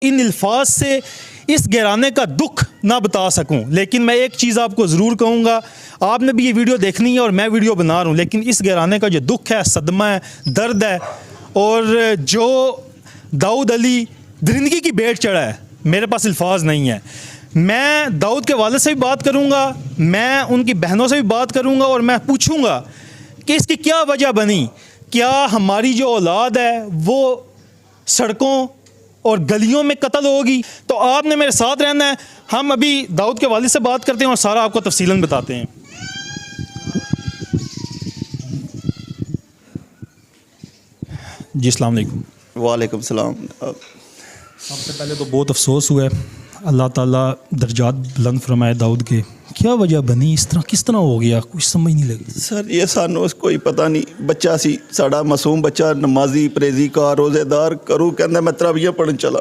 ان الفاظ سے اس گہرانے کا دکھ نہ بتا سکوں، لیکن میں ایک چیز آپ کو ضرور کہوں گا، آپ نے بھی یہ ویڈیو دیکھنی ہے اور میں ویڈیو بنا رہا ہوں، لیکن اس گہرانے کا جو دکھ ہے، صدمہ ہے، درد ہے، اور جو داؤد علی درندگی کی بیٹ چڑھا ہے، میرے پاس الفاظ نہیں ہے۔ میں داؤد کے والد سے بھی بات کروں گا، میں ان کی بہنوں سے بھی بات کروں گا، اور میں پوچھوں گا کہ اس کی کیا وجہ بنی، کیا ہماری جو اولاد ہے وہ سڑکوں اور گلیوں میں قتل ہوگی؟ تو آپ نے میرے ساتھ رہنا ہے، ہم ابھی داؤد کے والد سے بات کرتے ہیں اور سارا آپ کو تفصیلاً بتاتے ہیں۔ جی السلام علیکم۔ وعلیکم السلام۔ سب سے پہلے تو بہت افسوس ہوا ہے، اللہ تعالیٰ درجات بلند فرمائے داؤد کے۔ کیا وجہ بنی، اس طرح کس طرح ہو گیا، کچھ سمجھ نہیں لگی سر یہ سانوں کوئی پتہ نہیں، بچہ سی ساڑا معصوم بچہ، نمازی پریزی کا روزے دار کروں، کہندا میں تراویح پڑھن چلا۔